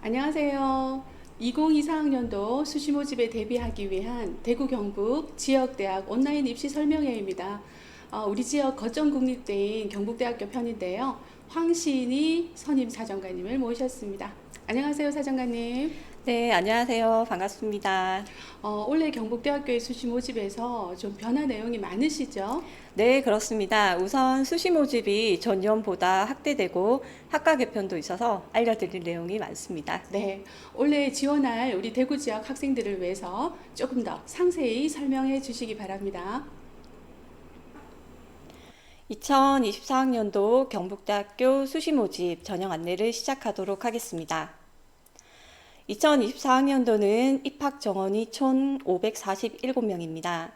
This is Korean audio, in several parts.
안녕하세요. 2024학년도 수시 모집에 대비하기 위한 대구 경북 지역대학 온라인 입시 설명회입니다. 우리 지역 거점국립대인 경북대학교 편인데요. 황신희 선임 사정관님을 모셨습니다. 안녕하세요, 사정관님. 네, 안녕하세요. 반갑습니다. 올해 경북대학교의 수시 모집에서 좀 변화 내용이 많으시죠? 네, 그렇습니다. 우선 수시 모집이 전년보다 확대되고 학과 개편도 있어서 알려드릴 내용이 많습니다. 네, 올해 지원할 우리 대구 지역 학생들을 위해서 조금 더 상세히 설명해 주시기 바랍니다. 2024학년도 경북대학교 수시 모집 전형 안내를 시작하도록 하겠습니다. 2024학년도는 입학 정원이 총 547명입니다.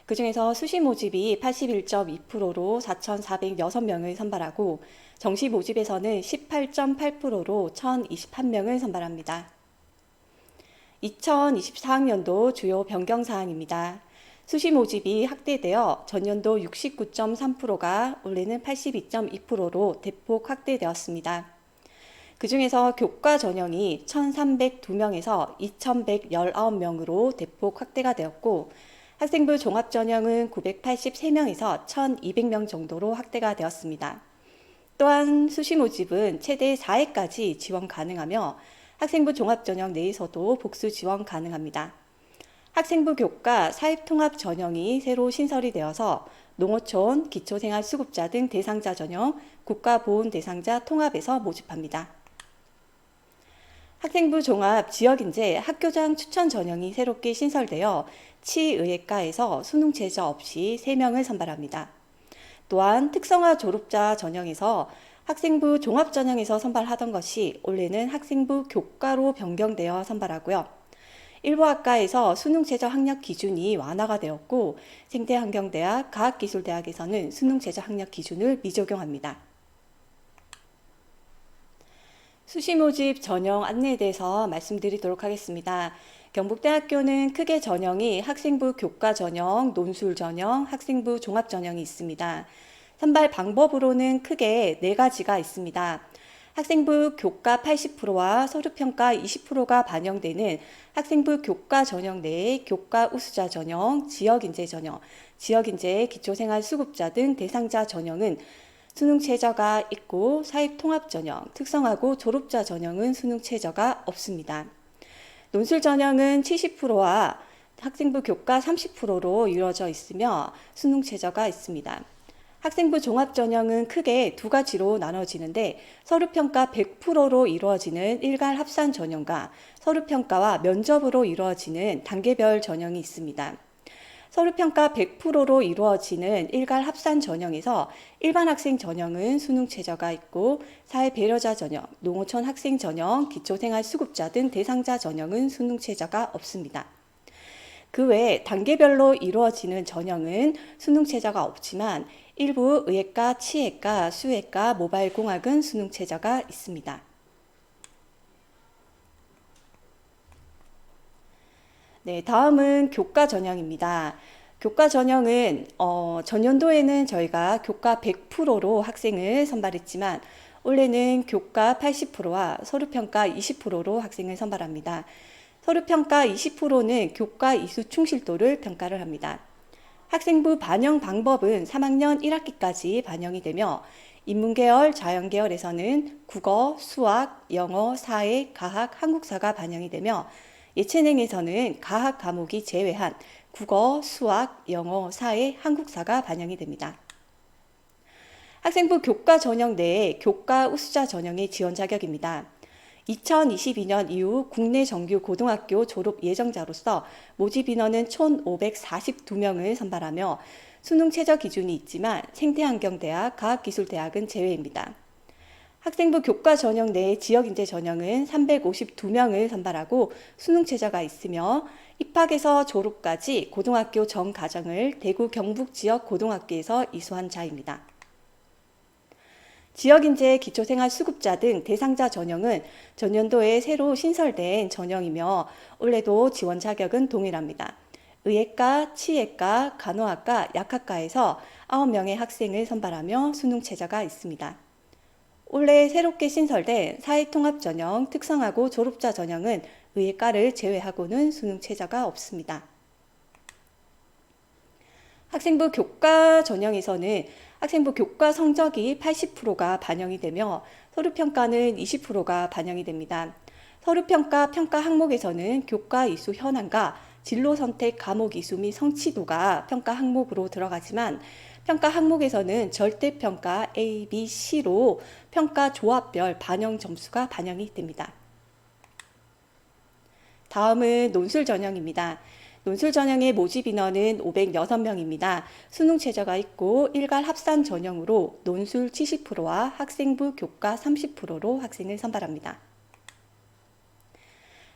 그 중에서 수시 모집이 81.2%로 4,406명을 선발하고 정시 모집에서는 18.8%로 1,021명을 선발합니다. 2024학년도 주요 변경 사항입니다. 수시 모집이 확대되어 전년도 69.3%가 올해는 82.2%로 대폭 확대되었습니다. 그 중에서 교과 전형이 1,302명에서 2,119명으로 대폭 확대가 되었고 학생부 종합 전형은 983명에서 1,200명 정도로 확대가 되었습니다. 또한 수시 모집은 최대 4회까지 지원 가능하며 학생부 종합 전형 내에서도 복수 지원 가능합니다. 학생부 교과 사입통합 전형이 새로 신설이 되어서 농어촌, 기초생활수급자 등 대상자 전형, 국가보훈 대상자 통합에서 모집합니다. 학생부 종합 지역인재 학교장 추천 전형이 새롭게 신설되어 치의회과에서 수능 제저 없이 3명을 선발합니다. 또한 특성화 졸업자 전형에서 학생부 종합 전형에서 선발하던 것이 올해는 학생부 교과로 변경되어 선발하고요. 일부 학과에서 수능 제저 학력 기준이 완화가 되었고 생태환경대학, 과학기술대학에서는 수능 제저 학력 기준을 미적용합니다. 수시 모집 전형 안내에 대해서 말씀드리도록 하겠습니다. 경북대학교는 크게 전형이 학생부 교과 전형, 논술 전형, 학생부 종합 전형이 있습니다. 선발 방법으로는 크게 4가지가 있습니다. 학생부 교과 80%와 서류평가 20%가 반영되는 학생부 교과 전형 내에 교과 우수자 전형, 지역인재 전형, 지역인재 기초생활수급자 등 대상자 전형은 수능 최저가 있고 사입통합 전형, 특성화고 졸업자 전형은 수능 최저가 없습니다. 논술 전형은 70%와 학생부 교과 30%로 이루어져 있으며 수능 최저가 있습니다. 학생부 종합 전형은 크게 2가지로 나눠지는데 서류평가 100%로 이루어지는 일괄 합산 전형과 서류평가와 면접으로 이루어지는 단계별 전형이 있습니다. 서류평가 100%로 이루어지는 일괄 합산 전형에서 일반 학생 전형은 수능 최저가 있고 사회배려자 전형, 농어촌 학생 전형, 기초생활수급자 등 대상자 전형은 수능 최저가 없습니다. 그 외 단계별로 이루어지는 전형은 수능 최저가 없지만 일부 의예과, 치예과, 수예과, 모바일공학은 수능 최저가 있습니다. 네, 다음은 교과 전형입니다. 교과 전형은 전년도에는 저희가 교과 100%로 학생을 선발했지만 올해는 교과 80%와 서류평가 20%로 학생을 선발합니다. 서류평가 20%는 교과 이수 충실도를 평가를 합니다. 학생부 반영 방법은 3학년 1학기까지 반영이 되며 인문계열, 자연계열에서는 국어, 수학, 영어, 사회, 과학, 한국사가 반영이 되며 예체능에서는 과학 과목이 제외한 국어, 수학, 영어, 사회, 한국사가 반영이 됩니다. 학생부 교과 전형 내에 교과 우수자 전형의 지원 자격입니다. 2022년 이후 국내 정규 고등학교 졸업 예정자로서 모집 인원은 1,542명을 선발하며 수능 최저 기준이 있지만 생태환경대학, 과학기술대학은 제외입니다. 학생부 교과 전형 내 지역인재 전형은 352명을 선발하고 수능 최저가 있으며 입학에서 졸업까지 고등학교 전 과정을 대구 경북 지역 고등학교에서 이수한 자입니다. 지역인재 기초생활수급자 등 대상자 전형은 전년도에 새로 신설된 전형이며 올해도 지원 자격은 동일합니다. 의예과, 치예과, 간호학과, 약학과에서 9명의 학생을 선발하며 수능 최저가 있습니다. 올해 새롭게 신설된 사회통합전형, 특성화고 졸업자 전형은 의예과를 제외하고는 수능 최저가 없습니다. 학생부 교과 전형에서는 학생부 교과 성적이 80%가 반영이 되며 서류평가는 20%가 반영이 됩니다. 서류평가 평가 항목에서는 교과 이수 현황과 진로 선택 과목 이수 및 성취도가 평가 항목으로 들어가지만 평가 항목에서는 절대평가 A, B, C로 평가 조합별 반영 점수가 반영이 됩니다. 다음은 논술 전형입니다. 논술 전형의 모집 인원은 506명입니다. 수능 최저가 있고 일괄 합산 전형으로 논술 70%와 학생부 교과 30%로 학생을 선발합니다.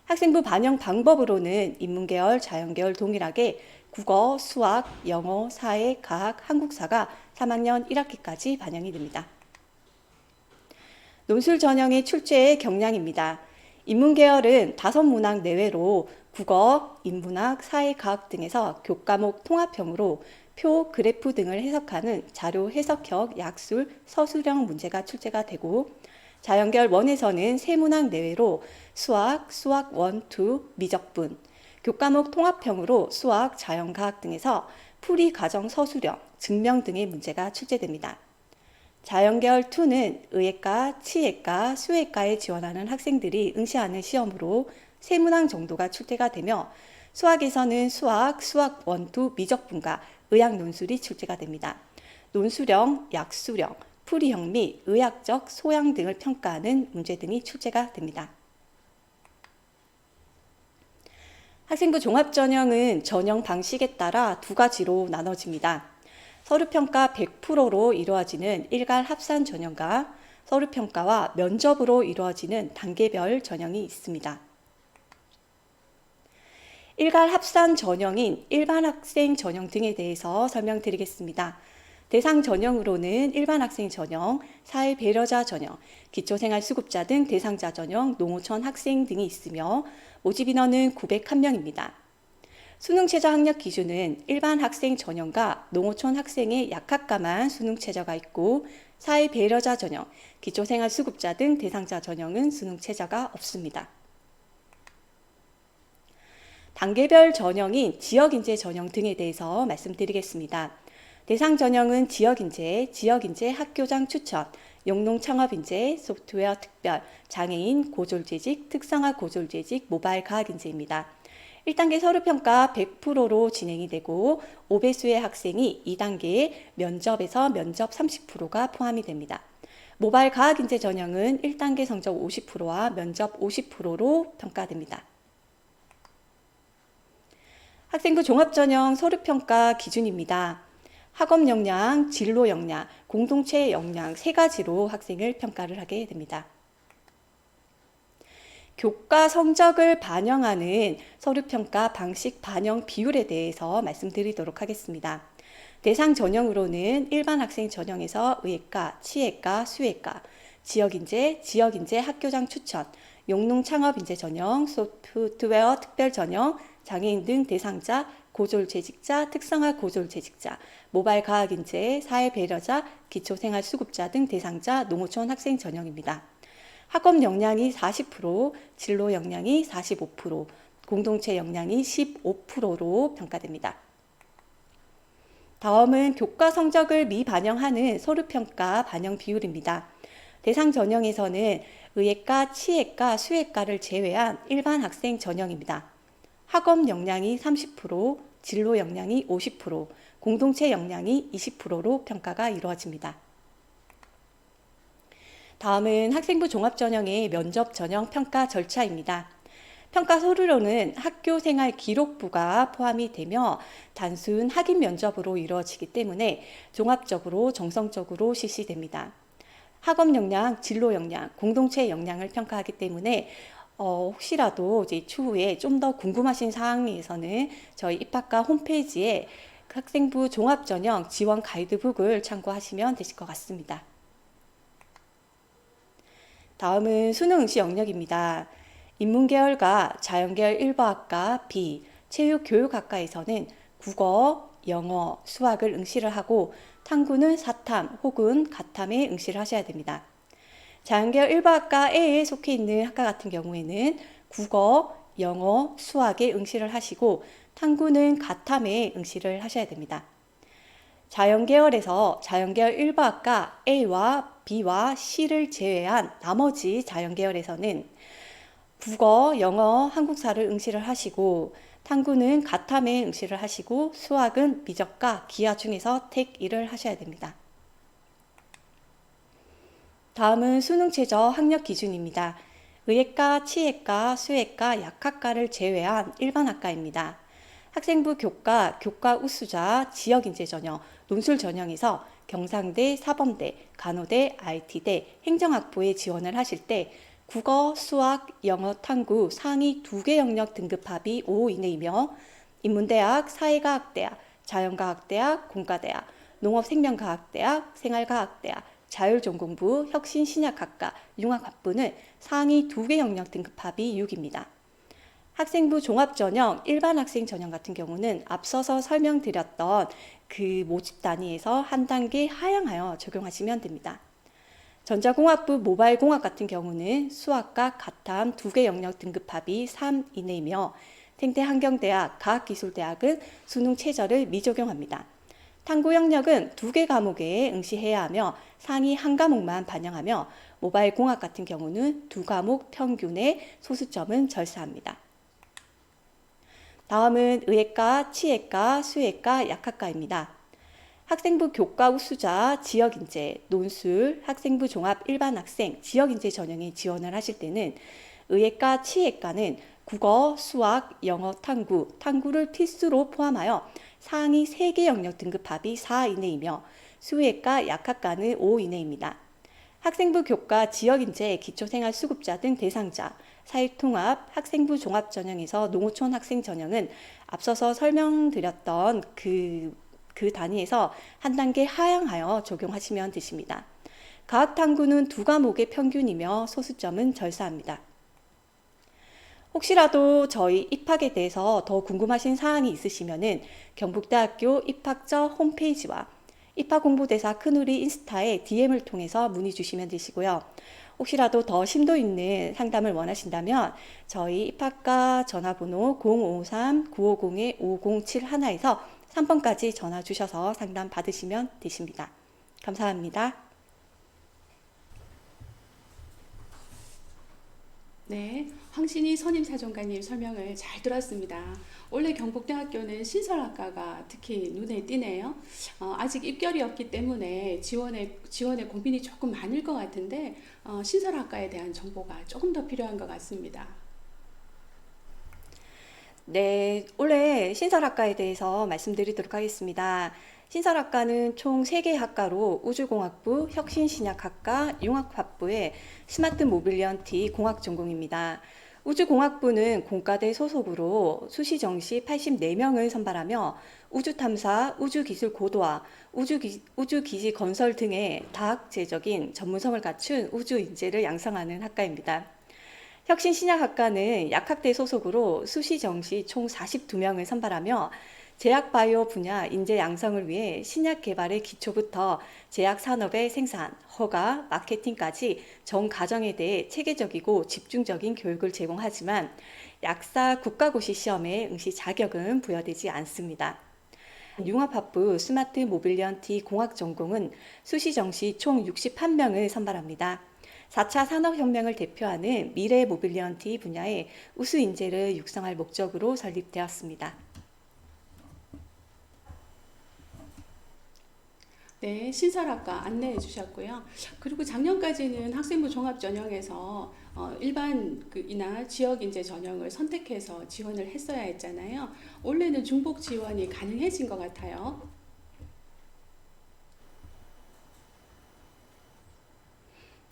학생부 반영 방법으로는 인문계열, 자연계열 동일하게 국어, 수학, 영어, 사회, 과학, 한국사가 3학년 1학기까지 반영이 됩니다. 논술 전형의 출제의 경량입니다. 인문계열은 5문항 내외로 국어, 인문학, 사회과학 등에서 교과목 통합형으로 표, 그래프 등을 해석하는 자료 해석형 약술, 서술형 문제가 출제가 되고 자연계열 1에서는 3문항 내외로 수학 1, 2, 미적분, 교과목 통합형으로 수학, 자연과학 등에서 풀이 과정 서술형, 증명 등의 문제가 출제됩니다. 자연계열 2는 의예과, 치예과, 수예과에 지원하는 학생들이 응시하는 시험으로 3문항 정도가 출제가 되며 수학에서는 수학 1, 2, 미적분과 의학 논술이 출제가 됩니다. 논술형, 약술형, 풀이형 및 의학적 소양 등을 평가하는 문제 등이 출제가 됩니다. 학생부 종합전형은 전형 방식에 따라 두 가지로 나눠집니다. 서류평가 100%로 이루어지는 일괄 합산 전형과 서류평가와 면접으로 이루어지는 단계별 전형이 있습니다. 일괄 합산 전형인 일반 학생 전형 등에 대해서 설명드리겠습니다. 대상 전형으로는 일반 학생 전형, 사회 배려자 전형, 기초생활수급자 등 대상자 전형, 농어촌 학생 등이 있으며 모집 인원은 901명입니다. 수능 최저 학력 기준은 일반 학생 전형과 농어촌 학생의 약학과만 수능 최저가 있고 사회 배려자 전형, 기초생활수급자 등 대상자 전형은 수능 최저가 없습니다. 단계별 전형인 지역인재 전형 등에 대해서 말씀드리겠습니다. 대상 전형은 지역인재, 지역인재 학교장 추천, 영농창업인재, 소프트웨어 특별, 장애인, 고졸재직, 특성화 고졸재직, 모바일 과학인재입니다. 1단계 서류평가 100%로 진행이 되고 5배수의 학생이 2단계에 면접에서 면접 30%가 포함이 됩니다. 모바일 과학인재 전형은 1단계 성적 50%와 면접 50%로 평가됩니다. 학생부 종합전형 서류평가 기준입니다. 학업 역량, 진로 역량, 공동체 역량 3가지로 학생을 평가를 하게 됩니다. 교과 성적을 반영하는 서류평가 방식 반영 비율에 대해서 말씀드리도록 하겠습니다. 대상 전형으로는 일반 학생 전형에서 의예과, 치예과, 수예과, 지역인재 학교장 추천, 영농창업인재 전형, 소프트웨어 특별 전형, 장애인 등 대상자, 고졸재직자, 특성화 고졸재직자, 모바일 과학인재, 사회배려자, 기초생활수급자 등 대상자, 농어촌 학생 전형입니다. 학업 역량이 40%, 진로 역량이 45%, 공동체 역량이 15%로 평가됩니다. 다음은 교과 성적을 미반영하는 서류평가 반영 비율입니다. 대상 전형에서는 의예과, 치예과, 수예과를 제외한 일반 학생 전형입니다. 학업 역량이 30%, 진로 역량이 50%, 공동체 역량이 20%로 평가가 이루어집니다. 다음은 학생부 종합전형의 면접 전형 평가 절차입니다. 평가 서류로는 학교생활 기록부가 포함이 되며 단순 확인 면접으로 이루어지기 때문에 종합적으로 정성적으로 실시됩니다. 학업 역량, 진로 역량, 공동체 역량을 평가하기 때문에 혹시라도 이제 추후에 좀 더 궁금하신 사항에서는 저희 입학과 홈페이지에 학생부 종합전형 지원 가이드북을 참고하시면 되실 것 같습니다. 다음은 수능 응시 영역입니다. 인문계열과 자연계열 일부학과 B, 체육교육학과에서는 국어, 영어, 수학을 응시를 하고 탐구는 사탐 혹은 가탐에 응시를 하셔야 됩니다. 자연계열 일반학과 A에 속해 있는 학과 같은 경우에는 국어, 영어, 수학에 응시를 하시고 탐구는 가탐에 응시를 하셔야 됩니다. 자연계열에서 자연계열 일반학과 A와 B와 C를 제외한 나머지 자연계열에서는 국어, 영어, 한국사를 응시를 하시고 탐구는 가탐에 응시를 하시고 수학은 미적과 기하 중에서 택 1을 하셔야 됩니다. 다음은 수능 최저 학력 기준입니다. 의예과, 치예과, 수예과, 약학과를 제외한 일반학과입니다. 학생부 교과, 교과 우수자, 지역인재 전형, 논술 전형에서 경상대, 사범대, 간호대, IT대, 행정학부에 지원을 하실 때 국어, 수학, 영어, 탐구 상위 2개 영역 등급합이 5 이내이며 인문대학, 사회과학대학, 자연과학대학, 공과대학, 농업생명과학대학, 생활과학대학, 자율전공부, 혁신신약학과, 융합학부는 상위 2개 영역 등급합이 6입니다. 학생부 종합전형, 일반학생 전형 같은 경우는 앞서서 설명드렸던 그 모집 단위에서 한 단계 하향하여 적용하시면 됩니다. 전자공학부 모바일공학 같은 경우는 수학과 가탐 2개 영역 등급합이 3 이내이며 생태환경대학, 과학기술대학은 수능 최저를 미적용합니다. 탐구 영역은 2개 과목에 응시해야 하며 상위 한 과목만 반영하며 모바일공학 같은 경우는 2과목 평균의 소수점은 절사합니다. 다음은 의예과, 치예과, 수예과, 약학과입니다. 학생부 교과 우수자, 지역인재, 논술, 학생부 종합 일반학생, 지역인재 전형에 지원을 하실 때는 의예과, 치예과는 국어, 수학, 영어, 탐구, 탐구를 필수로 포함하여 상위 3개 영역 등급합이 4 이내이며 수예과, 약학과는 5 이내입니다. 학생부 교과, 지역인재, 기초생활수급자 등 대상자, 사회통합, 학생부 종합전형에서 농어촌 학생 전형은 앞서서 설명드렸던 그 단위에서 한 단계 하향하여 적용하시면 되십니다. 과학탐구는 2과목의 평균이며 소수점은 절사합니다. 혹시라도 저희 입학에 대해서 더 궁금하신 사항이 있으시면은 경북대학교 입학처 홈페이지와 입학공부대사 큰우리 인스타에 DM을 통해서 문의 주시면 되시고요. 혹시라도 더 심도 있는 상담을 원하신다면 저희 입학과 전화번호 0553-950-5071에서 3번까지 전화 주셔서 상담 받으시면 되십니다. 감사합니다. 네, 황신희 선임사정관님 설명을 잘 들었습니다. 원래 경북대학교는 신설학과가 특히 눈에 띄네요. 아직 입결이 없기 때문에 지원에 고민이 조금 많을 것 같은데 신설학과에 대한 정보가 조금 더 필요한 것 같습니다. 네, 원래 신설학과에 대해서 말씀드리도록 하겠습니다. 신설학과는 총 3개 학과로 우주공학부, 혁신신약학과, 융합학부의 스마트 모빌리언티 공학 전공입니다. 우주공학부는 공과대 소속으로 수시정시 84명을 선발하며 우주탐사, 우주기술 고도화, 우주기지 건설 등의 다학제적인 전문성을 갖춘 우주인재를 양성하는 학과입니다. 혁신신약학과는 약학대 소속으로 수시정시 총 42명을 선발하며 제약바이오 분야 인재 양성을 위해 신약 개발의 기초부터 제약 산업의 생산, 허가, 마케팅까지 전 과정에 대해 체계적이고 집중적인 교육을 제공하지만 약사 국가고시 시험에 응시 자격은 부여되지 않습니다. 융합학부 스마트 모빌리언티 공학 전공은 수시정시 총 61명을 선발합니다. 4차 산업혁명을 대표하는 미래 모빌리언티 분야의 우수 인재를 육성할 목적으로 설립되었습니다. 네, 신설학과 안내해 주셨고요. 그리고 작년까지는 학생부 종합전형에서 일반 이나 지역인재 전형을 선택해서 지원을 했어야 했잖아요. 올해는 중복 지원이 가능해진 것 같아요.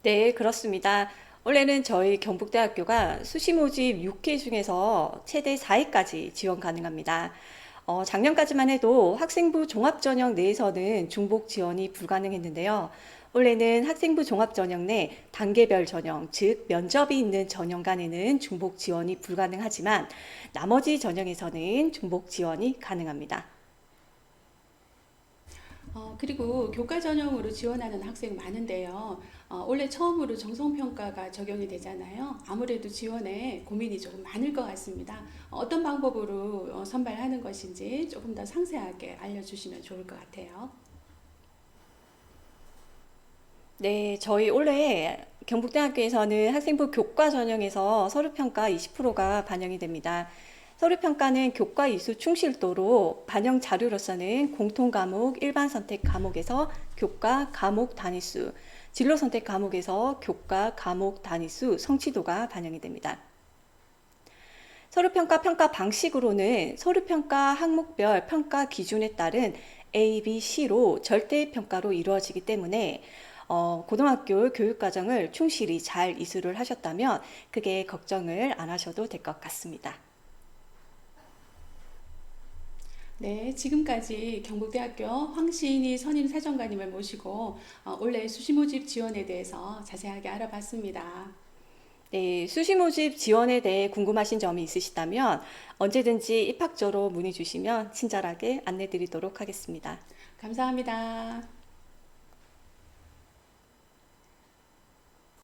네, 그렇습니다. 원래는 저희 경북대학교가 수시 모집 6회 중에서 최대 4회까지 지원 가능합니다. 작년까지만 해도 학생부 종합전형 내에서는 중복 지원이 불가능했는데요. 올해는 학생부 종합전형 내 단계별 전형, 즉 면접이 있는 전형 간에는 중복 지원이 불가능하지만 나머지 전형에서는 중복 지원이 가능합니다. 그리고 교과 전형으로 지원하는 학생 많은데요. 올해 처음으로 정성평가가 적용이 되잖아요. 아무래도 지원에 고민이 조금 많을 것 같습니다. 어떤 방법으로 선발하는 것인지 조금 더 상세하게 알려주시면 좋을 것 같아요. 네, 저희 올해 경북대학교에서는 학생부 교과 전형에서 서류평가 20%가 반영이 됩니다. 서류평가는 교과 이수 충실도로 반영 자료로서는 공통과목, 일반 선택 과목에서 교과 과목 단위수, 진로 선택 과목에서 교과 과목 단위수, 성취도가 반영이 됩니다. 서류평가 평가 방식으로는 서류평가 항목별 평가 기준에 따른 A, B, C로 절대 평가로 이루어지기 때문에 고등학교 교육과정을 충실히 잘 이수를 하셨다면 크게 걱정을 안 하셔도 될 것 같습니다. 네, 지금까지 경북대학교 황신희 선임사정관님을 모시고 올해 수시 모집 지원에 대해서 자세하게 알아봤습니다. 네, 수시 모집 지원에 대해 궁금하신 점이 있으시다면 언제든지 입학처로 문의 주시면 친절하게 안내 드리도록 하겠습니다. 감사합니다.